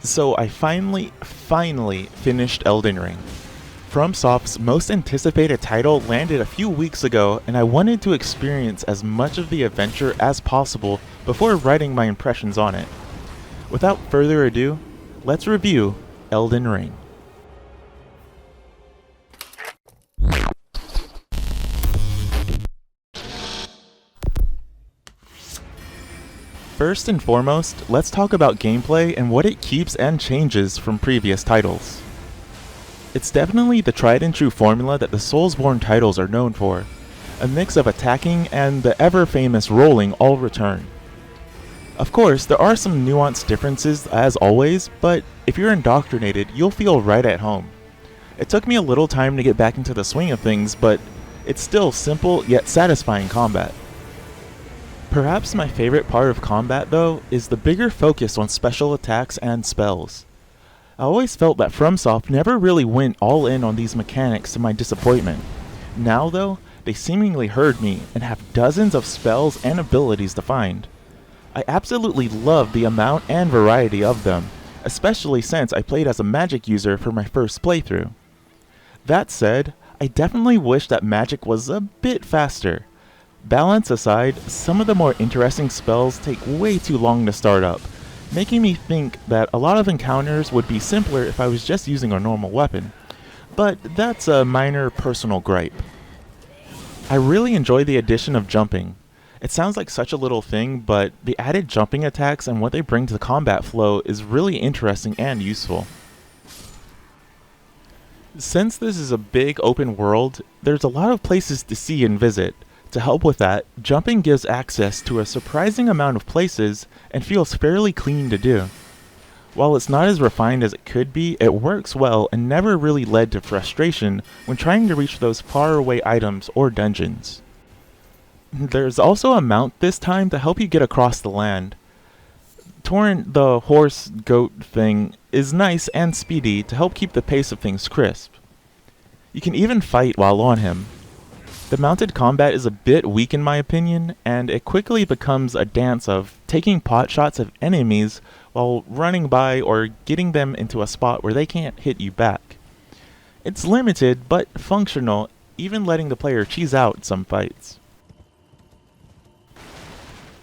So I finally finished Elden Ring. FromSoft's most anticipated title landed a few weeks ago, and I wanted to experience as much of the adventure as possible before writing my impressions on it. Without further ado, let's review Elden Ring. First and foremost, let's talk about gameplay and what it keeps and changes from previous titles. It's definitely the tried and true formula that the Soulsborne titles are known for. A mix of attacking and the ever famous rolling all return. Of course, there are some nuanced differences as always, but if you're indoctrinated, you'll feel right at home. It took me a little time to get back into the swing of things, but it's still simple yet satisfying combat. Perhaps my favorite part of combat, though, is the bigger focus on special attacks and spells. I always felt that FromSoft never really went all in on these mechanics to my disappointment. Now, though, they seemingly heard me and have dozens of spells and abilities to find. I absolutely love the amount and variety of them, especially since I played as a magic user for my first playthrough. That said, I definitely wish that magic was a bit faster. Balance aside, some of the more interesting spells take way too long to start up, making me think that a lot of encounters would be simpler if I was just using a normal weapon. But that's a minor personal gripe. I really enjoy the addition of jumping. It sounds like such a little thing, but the added jumping attacks and what they bring to the combat flow is really interesting and useful. Since this is a big open world, there's a lot of places to see and visit. To help with that, jumping gives access to a surprising amount of places and feels fairly clean to do. While it's not as refined as it could be, it works well and never really led to frustration when trying to reach those faraway items or dungeons. There's also a mount this time to help you get across the land. Torrent, the horse goat thing, is nice and speedy to help keep the pace of things crisp. You can even fight while on him. The mounted combat is a bit weak in my opinion, and it quickly becomes a dance of taking pot shots of enemies while running by or getting them into a spot where they can't hit you back. It's limited, but functional, even letting the player cheese out some fights.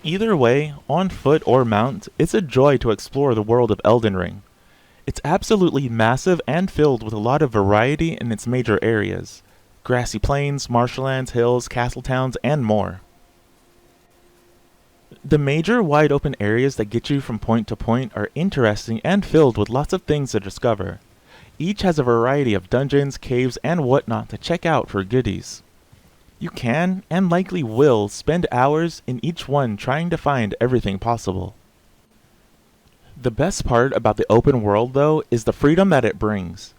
Either way, on foot or mount, it's a joy to explore the world of Elden Ring. It's absolutely massive and filled with a lot of variety in its major areas. Grassy plains, marshlands, hills, castle towns, and more. The major wide open areas that get you from point to point are interesting and filled with lots of things to discover. Each has a variety of dungeons, caves, and whatnot to check out for goodies. You can, and likely will, spend hours in each one trying to find everything possible. The best part about the open world, though, is the freedom that it brings.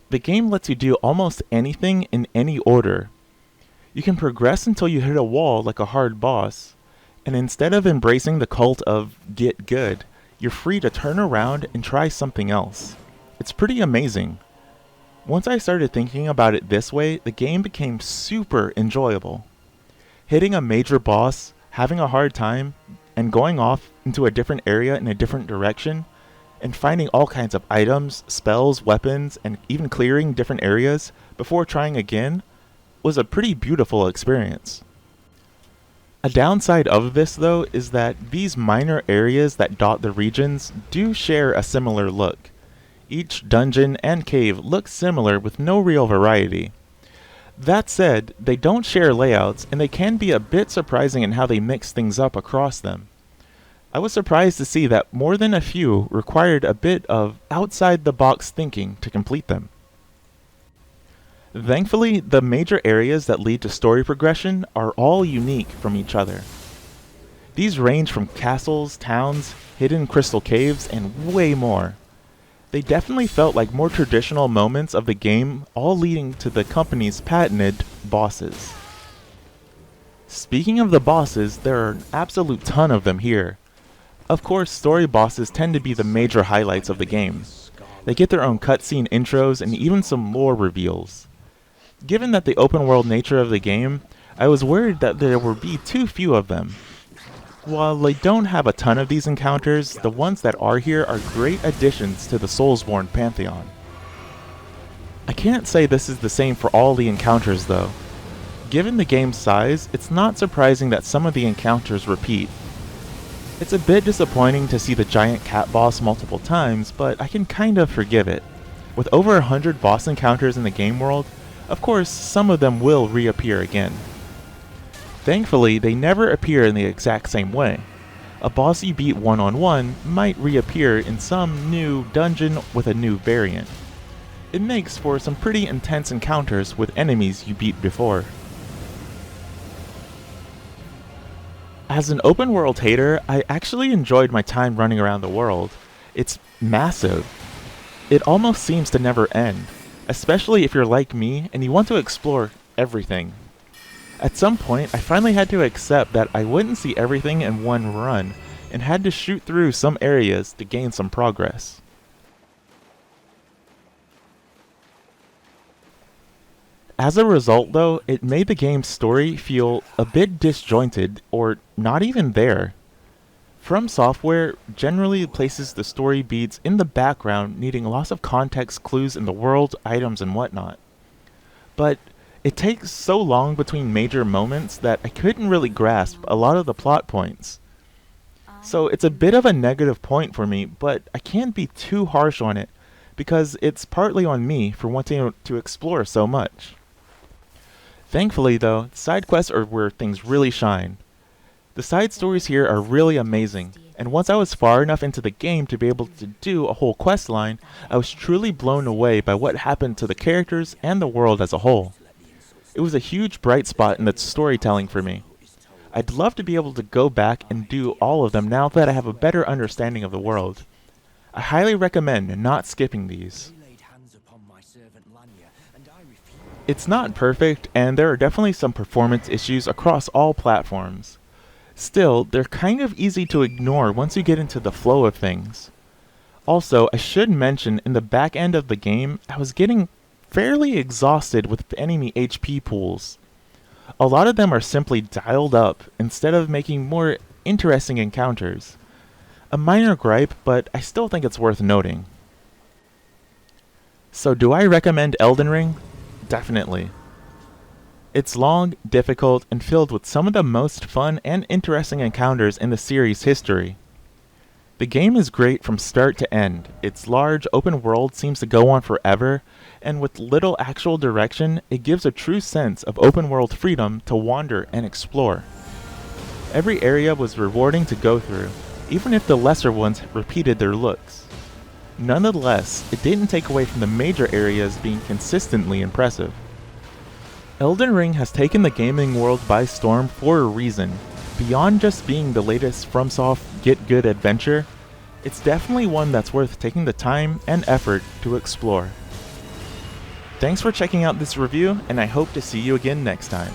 The game lets you do almost anything in any order. You can progress until you hit a wall like a hard boss, and instead of embracing the cult of get good, you're free to turn around and try something else. It's pretty amazing. Once I started thinking about it this way, the game became super enjoyable. Hitting a major boss, having a hard time, and going off into a different area in a different direction, and finding all kinds of items, spells, weapons, and even clearing different areas before trying again was a pretty beautiful experience. A downside of this, though, is that these minor areas that dot the regions do share a similar look. Each dungeon and cave looks similar with no real variety. That said, they don't share layouts, and they can be a bit surprising in how they mix things up across them. I was surprised to see that more than a few required a bit of outside-the-box thinking to complete them. Thankfully, the major areas that lead to story progression are all unique from each other. These range from castles, towns, hidden crystal caves, and way more. They definitely felt like more traditional moments of the game, all leading to the company's patented bosses. Speaking of the bosses, there are an absolute ton of them here. Of course, story bosses tend to be the major highlights of the game. They get their own cutscene intros and even some lore reveals. Given that the open world nature of the game, I was worried that there would be too few of them. While they don't have a ton of these encounters, the ones that are here are great additions to the Soulsborne pantheon. I can't say this is the same for all the encounters though. Given the game's size, it's not surprising that some of the encounters repeat. It's a bit disappointing to see the giant cat boss multiple times, but I can kinda forgive it. With over 100 boss encounters in the game world, of course, some of them will reappear again. Thankfully, they never appear in the exact same way. A boss you beat one-on-one might reappear in some new dungeon with a new variant. It makes for some pretty intense encounters with enemies you beat before. As an open world hater, I actually enjoyed my time running around the world. It's massive. It almost seems to never end, especially if you're like me and you want to explore everything. At some point, I finally had to accept that I wouldn't see everything in one run, and had to shoot through some areas to gain some progress. As a result though, it made the game's story feel a bit disjointed or not even there. From Software generally places the story beats in the background, needing lots of context clues in the world, items, and whatnot. But it takes so long between major moments that I couldn't really grasp a lot of the plot points. So it's a bit of a negative point for me, but I can't be too harsh on it, because it's partly on me for wanting to explore so much. Thankfully though, side quests are where things really shine. The side stories here are really amazing, and once I was far enough into the game to be able to do a whole quest line, I was truly blown away by what happened to the characters and the world as a whole. It was a huge bright spot in the storytelling for me. I'd love to be able to go back and do all of them now that I have a better understanding of the world. I highly recommend not skipping these. It's not perfect, and there are definitely some performance issues across all platforms. Still, they're kind of easy to ignore once you get into the flow of things. Also, I should mention, in the back end of the game, I was getting fairly exhausted with the enemy HP pools. A lot of them are simply dialed up, instead of making more interesting encounters. A minor gripe, but I still think it's worth noting. So do I recommend Elden Ring? Definitely. It's long, difficult, and filled with some of the most fun and interesting encounters in the series' history. The game is great from start to end. Its large, open world seems to go on forever, and with little actual direction, it gives a true sense of open world freedom to wander and explore. Every area was rewarding to go through, even if the lesser ones repeated their looks. Nonetheless, it didn't take away from the major areas being consistently impressive. Elden Ring has taken the gaming world by storm for a reason. Beyond just being the latest FromSoft get-good adventure, it's definitely one that's worth taking the time and effort to explore. Thanks for checking out this review, and I hope to see you again next time.